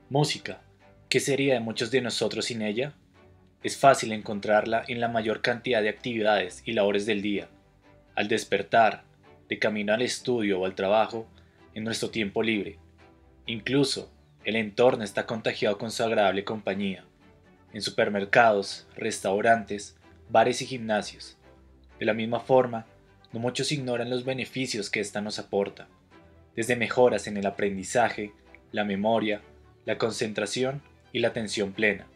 Música. ¿Qué sería de muchos de nosotros sin ella? Es fácil encontrarla en la mayor cantidad de actividades y labores del día, al despertar, de camino al estudio o al trabajo, en nuestro tiempo libre. Incluso, el entorno está contagiado con su agradable compañía, en supermercados, restaurantes, bares y gimnasios. De la misma forma, no muchos ignoran los beneficios que ésta nos aporta, desde mejoras en el aprendizaje, la memoria, la concentración y la atención plena.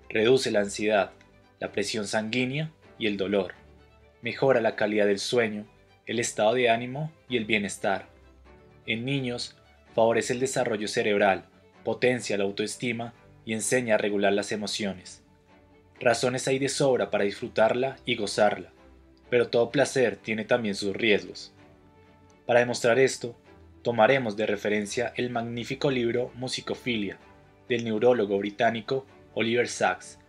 Reduce la ansiedad, la presión sanguínea y el dolor. Mejora la calidad del sueño, el estado de ánimo y el bienestar. En niños, favorece el desarrollo cerebral, potencia la autoestima y enseña a regular las emociones. Razones hay de sobra para disfrutarla y gozarla, pero todo placer tiene también sus riesgos. Para demostrar esto, tomaremos de referencia el magnífico libro Musicofilia, del neurólogo británico Oliver Sacks,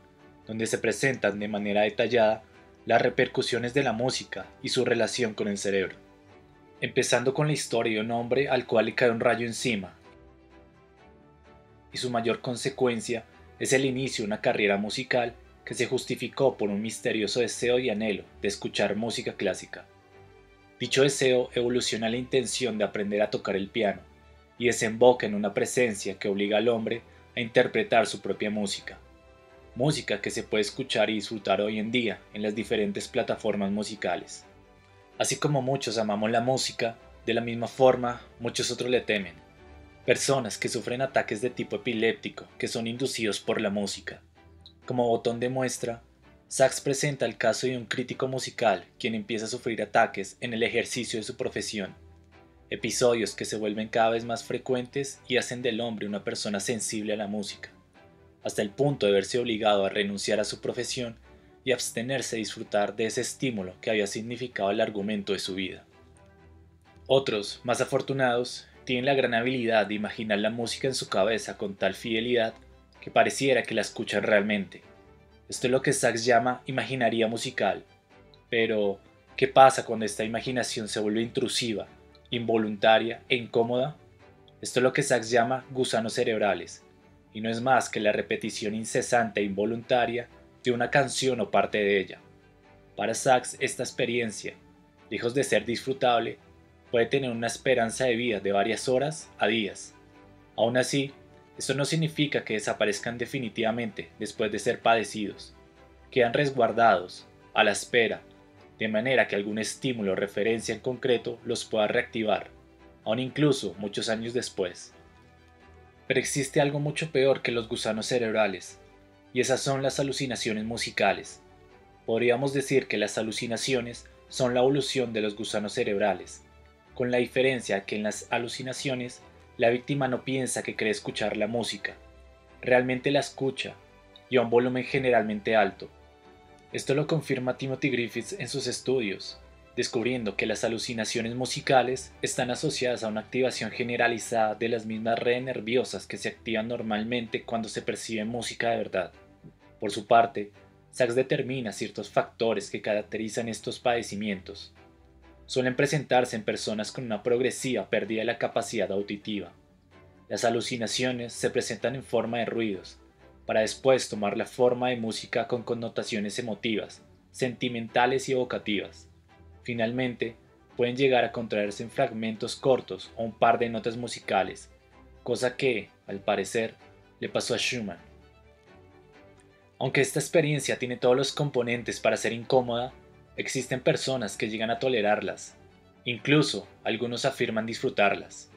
donde se presentan de manera detallada las repercusiones de la música y su relación con el cerebro. Empezando con la historia de un hombre al cual le cae un rayo encima, y su mayor consecuencia es el inicio de una carrera musical que se justificó por un misterioso deseo y anhelo de escuchar música clásica. Dicho deseo evoluciona a la intención de aprender a tocar el piano y desemboca en una presencia que obliga al hombre a interpretar su propia música. Música que se puede escuchar y disfrutar hoy en día en las diferentes plataformas musicales. Así como muchos amamos la música, de la misma forma muchos otros le temen. Personas que sufren ataques de tipo epiléptico que son inducidos por la música. Como botón de muestra, Sachs presenta el caso de un crítico musical quien empieza a sufrir ataques en el ejercicio de su profesión, episodios que se vuelven cada vez más frecuentes y hacen del hombre una persona sensible a la música, hasta el punto de verse obligado a renunciar a su profesión y abstenerse de disfrutar de ese estímulo que había significado el argumento de su vida. Otros, más afortunados, tienen la gran habilidad de imaginar la música en su cabeza con tal fidelidad que pareciera que la escuchan realmente. Esto es lo que Sachs llama imaginaría musical. Pero, ¿qué pasa cuando esta imaginación se vuelve intrusiva, involuntaria e incómoda? Esto es lo que Sachs llama gusanos cerebrales, y no es más que la repetición incesante e involuntaria de una canción o parte de ella. Para Sachs, esta experiencia, lejos de ser disfrutable, puede tener una esperanza de vida de varias horas a días. Aún así, esto no significa que desaparezcan definitivamente después de ser padecidos. Quedan resguardados, a la espera, de manera que algún estímulo o referencia en concreto los pueda reactivar, aun incluso muchos años después. Pero existe algo mucho peor que los gusanos cerebrales, y esas son las alucinaciones musicales. Podríamos decir que las alucinaciones son la evolución de los gusanos cerebrales, con la diferencia que en las alucinaciones la víctima no piensa que cree escuchar la música, realmente la escucha, y a un volumen generalmente alto. Esto lo confirma Timothy Griffiths en sus estudios, descubriendo que las alucinaciones musicales están asociadas a una activación generalizada de las mismas redes nerviosas que se activan normalmente cuando se percibe música de verdad. Por su parte, Sachs determina ciertos factores que caracterizan estos padecimientos. Suelen presentarse en personas con una progresiva pérdida de la capacidad auditiva. Las alucinaciones se presentan en forma de ruidos, para después tomar la forma de música con connotaciones emotivas, sentimentales y evocativas. Finalmente, pueden llegar a contraerse en fragmentos cortos o un par de notas musicales, cosa que, al parecer, le pasó a Schumann. Aunque esta experiencia tiene todos los componentes para ser incómoda, existen personas que llegan a tolerarlas. Incluso, algunos afirman disfrutarlas.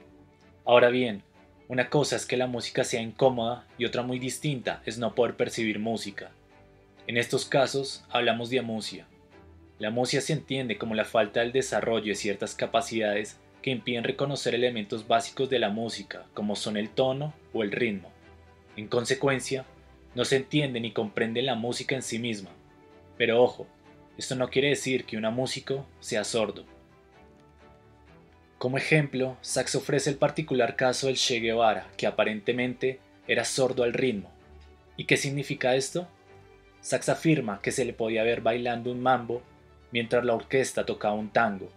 Ahora bien, una cosa es que la música sea incómoda y otra muy distinta es no poder percibir música. En estos casos, hablamos de amusia. La amusia se entiende como la falta del desarrollo de ciertas capacidades que impiden reconocer elementos básicos de la música, como son el tono o el ritmo. En consecuencia, no se entiende ni comprende la música en sí misma. Pero ojo, esto no quiere decir que un músico sea sordo. Como ejemplo, Sachs ofrece el particular caso del Che Guevara, que aparentemente era sordo al ritmo. ¿Y qué significa esto? Sachs afirma que se le podía ver bailando un mambo mientras la orquesta tocaba un tango.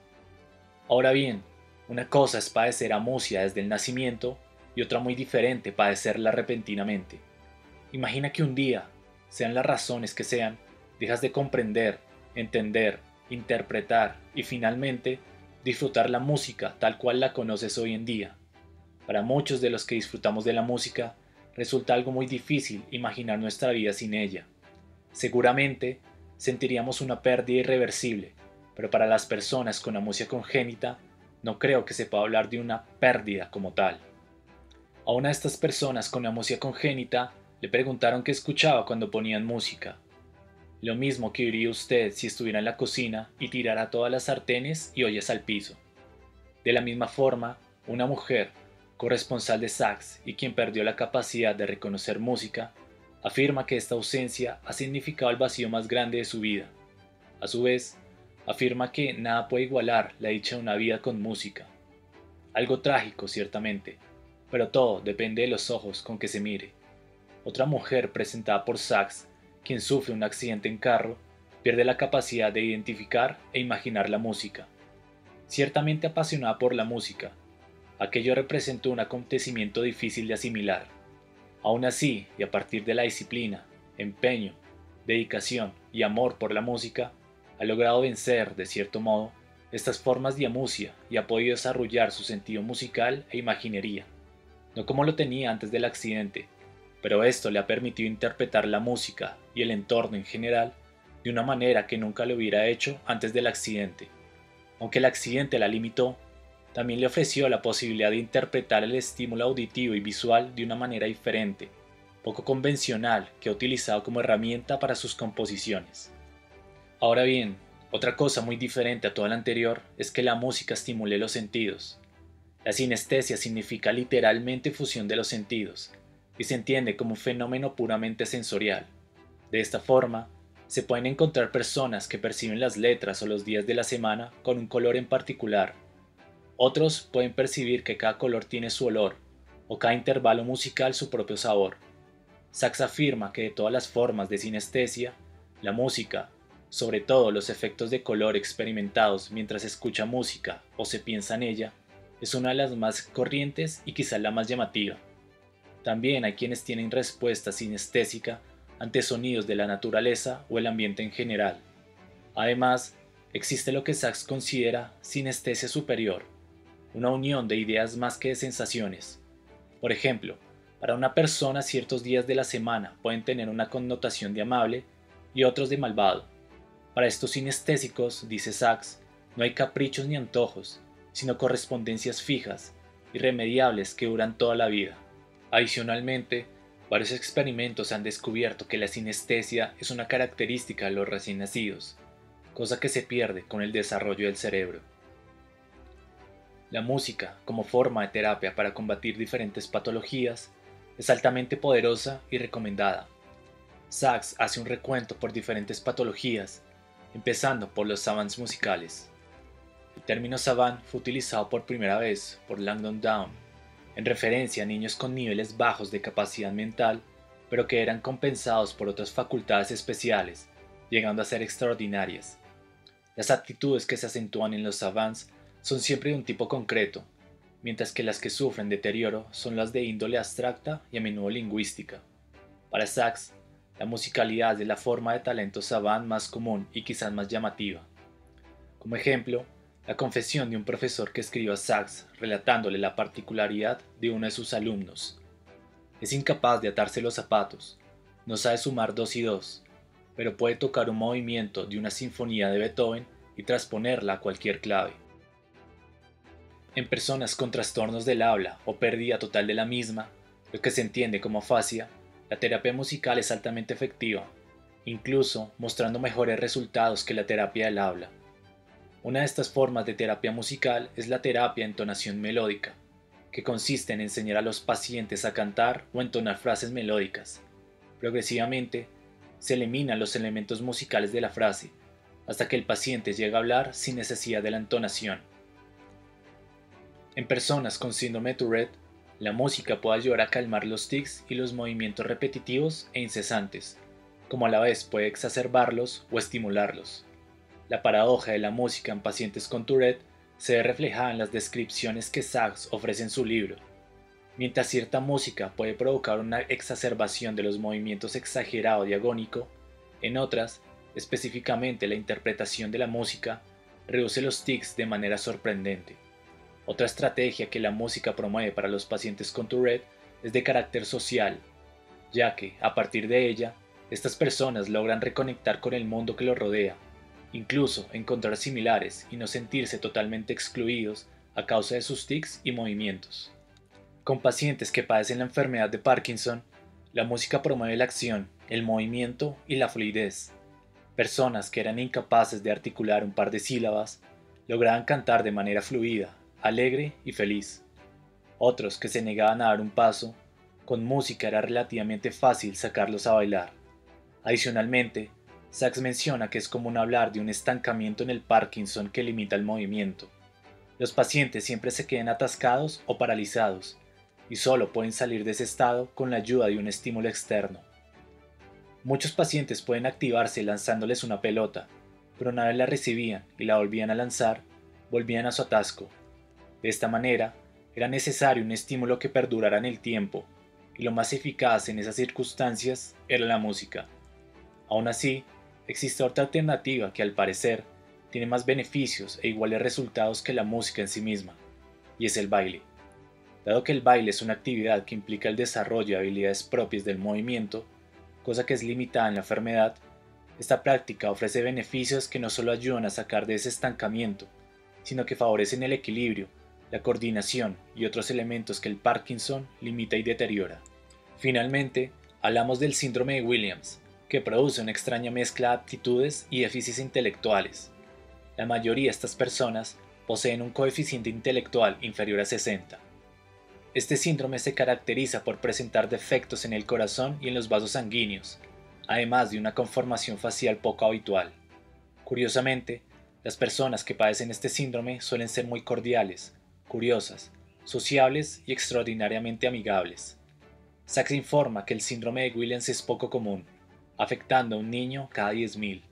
Ahora bien, una cosa es padecer amusia desde el nacimiento y otra muy diferente padecerla repentinamente. Imagina que un día, sean las razones que sean, dejas de comprender, entender, interpretar y finalmente disfrutar la música tal cual la conoces hoy en día. Para muchos de los que disfrutamos de la música, resulta algo muy difícil imaginar nuestra vida sin ella. Seguramente sentiríamos una pérdida irreversible, pero para las personas con amusia congénita, no creo que se pueda hablar de una pérdida como tal. A una de estas personas con amusia congénita le preguntaron qué escuchaba cuando ponían música. Lo mismo que oiría usted si estuviera en la cocina y tirara todas las sartenes y ollas al piso. De la misma forma, una mujer, corresponsal de Sachs y quien perdió la capacidad de reconocer música, afirma que esta ausencia ha significado el vacío más grande de su vida. A su vez, afirma que nada puede igualar la dicha de una vida con música. Algo trágico, ciertamente, pero todo depende de los ojos con que se mire. Otra mujer presentada por Sachs, quien sufre un accidente en carro, pierde la capacidad de identificar e imaginar la música. Ciertamente apasionada por la música, aquello representó un acontecimiento difícil de asimilar. Aún así, y a partir de la disciplina, empeño, dedicación y amor por la música, ha logrado vencer, de cierto modo, estas formas de amusia y ha podido desarrollar su sentido musical e imaginería, no como lo tenía antes del accidente, pero esto le ha permitido interpretar la música y el entorno en general de una manera que nunca lo hubiera hecho antes del accidente. Aunque el accidente la limitó, también le ofreció la posibilidad de interpretar el estímulo auditivo y visual de una manera diferente, poco convencional, que ha utilizado como herramienta para sus composiciones. Ahora bien, otra cosa muy diferente a toda la anterior es que la música estimule los sentidos. La sinestesia significa literalmente fusión de los sentidos, y se entiende como un fenómeno puramente sensorial. De esta forma, se pueden encontrar personas que perciben las letras o los días de la semana con un color en particular. Otros pueden percibir que cada color tiene su olor, o cada intervalo musical su propio sabor. Sachs afirma que de todas las formas de sinestesia, la música, sobre todo los efectos de color experimentados mientras se escucha música o se piensa en ella, es una de las más corrientes y quizás la más llamativa. También hay quienes tienen respuesta sinestésica ante sonidos de la naturaleza o el ambiente en general. Además, existe lo que Sachs considera sinestesia superior, una unión de ideas más que de sensaciones. Por ejemplo, para una persona ciertos días de la semana pueden tener una connotación de amable y otros de malvado. Para estos sinestésicos, dice Sachs, no hay caprichos ni antojos, sino correspondencias fijas, irremediables que duran toda la vida. Adicionalmente, varios experimentos han descubierto que la sinestesia es una característica de los recién nacidos, cosa que se pierde con el desarrollo del cerebro. La música, como forma de terapia para combatir diferentes patologías, es altamente poderosa y recomendada. Sachs hace un recuento por diferentes patologías, empezando por los savants musicales. El término savant fue utilizado por primera vez por Langdon Down, en referencia a niños con niveles bajos de capacidad mental, pero que eran compensados por otras facultades especiales, llegando a ser extraordinarias. Las actitudes que se acentúan en los savants son siempre de un tipo concreto, mientras que las que sufren deterioro son las de índole abstracta y a menudo lingüística. Para Sachs, la musicalidad es la forma de talento savant más común y quizás más llamativa. Como ejemplo, la confesión de un profesor que escribió a Sachs relatándole la particularidad de uno de sus alumnos. Es incapaz de atarse los zapatos, no sabe sumar 2 y 2, pero puede tocar un movimiento de una sinfonía de Beethoven y transponerla a cualquier clave. En personas con trastornos del habla o pérdida total de la misma, lo que se entiende como afasia, la terapia musical es altamente efectiva, incluso mostrando mejores resultados que la terapia del habla. Una de estas formas de terapia musical es la terapia entonación melódica, que consiste en enseñar a los pacientes a cantar o entonar frases melódicas. Progresivamente, se eliminan los elementos musicales de la frase, hasta que el paciente llega a hablar sin necesidad de la entonación. En personas con síndrome de Tourette, la música puede ayudar a calmar los tics y los movimientos repetitivos e incesantes, como a la vez puede exacerbarlos o estimularlos. La paradoja de la música en pacientes con Tourette se ve reflejada en las descripciones que Sachs ofrece en su libro. Mientras cierta música puede provocar una exacerbación de los movimientos exagerado y agónico, en otras, específicamente la interpretación de la música, reduce los tics de manera sorprendente. Otra estrategia que la música promueve para los pacientes con Tourette es de carácter social, ya que, a partir de ella, estas personas logran reconectar con el mundo que los rodea, incluso encontrar similares y no sentirse totalmente excluidos a causa de sus tics y movimientos. Con pacientes que padecen la enfermedad de Parkinson, la música promueve la acción, el movimiento y la fluidez. Personas que eran incapaces de articular un par de sílabas lograban cantar de manera fluida, alegre y feliz. Otros que se negaban a dar un paso, con música era relativamente fácil sacarlos a bailar. Adicionalmente, Sachs menciona que es común hablar de un estancamiento en el Parkinson que limita el movimiento. Los pacientes siempre se quedan atascados o paralizados, y solo pueden salir de ese estado con la ayuda de un estímulo externo. Muchos pacientes pueden activarse lanzándoles una pelota, pero una vez la recibían y la volvían a lanzar, volvían a su atasco. De esta manera, era necesario un estímulo que perdurara en el tiempo, y lo más eficaz en esas circunstancias era la música. Aún así, existe otra alternativa que al parecer tiene más beneficios e iguales resultados que la música en sí misma, y es el baile. Dado que el baile es una actividad que implica el desarrollo de habilidades propias del movimiento, cosa que es limitada en la enfermedad, esta práctica ofrece beneficios que no solo ayudan a sacar de ese estancamiento, sino que favorecen el equilibrio, la coordinación y otros elementos que el Parkinson limita y deteriora. Finalmente, hablamos del síndrome de Williams, que produce una extraña mezcla de aptitudes y déficits intelectuales. La mayoría de estas personas poseen un coeficiente intelectual inferior a 60. Este síndrome se caracteriza por presentar defectos en el corazón y en los vasos sanguíneos, además de una conformación facial poco habitual. Curiosamente, las personas que padecen este síndrome suelen ser muy cordiales, curiosas, sociables y extraordinariamente amigables. Sachs informa que el síndrome de Williams es poco común, afectando a un niño cada 10.000.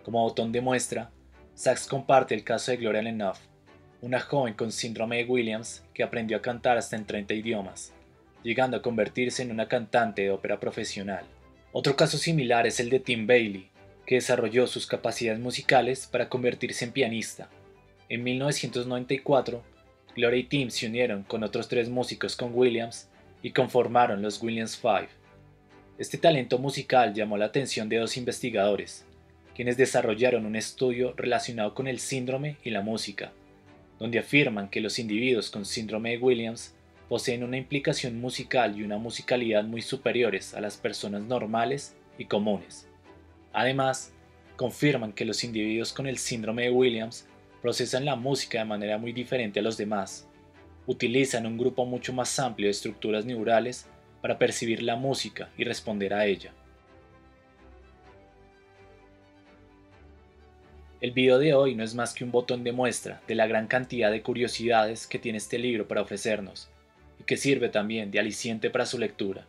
Como botón de muestra, Sachs comparte el caso de Gloria Lenoff, una joven con síndrome de Williams que aprendió a cantar hasta en 30 idiomas, llegando a convertirse en una cantante de ópera profesional. Otro caso similar es el de Tim Bailey, que desarrolló sus capacidades musicales para convertirse en pianista. En 1994, Gloria y Tim se unieron con otros 3 músicos con Williams y conformaron los Williams Five. Este talento musical llamó la atención de 2 investigadores, quienes desarrollaron un estudio relacionado con el síndrome y la música, donde afirman que los individuos con síndrome de Williams poseen una implicación musical y una musicalidad muy superiores a las personas normales y comunes. Además, confirman que los individuos con el síndrome de Williams procesan la música de manera muy diferente a los demás. Utilizan un grupo mucho más amplio de estructuras neurales para percibir la música y responder a ella. El video de hoy no es más que un botón de muestra de la gran cantidad de curiosidades que tiene este libro para ofrecernos, y que sirve también de aliciente para su lectura.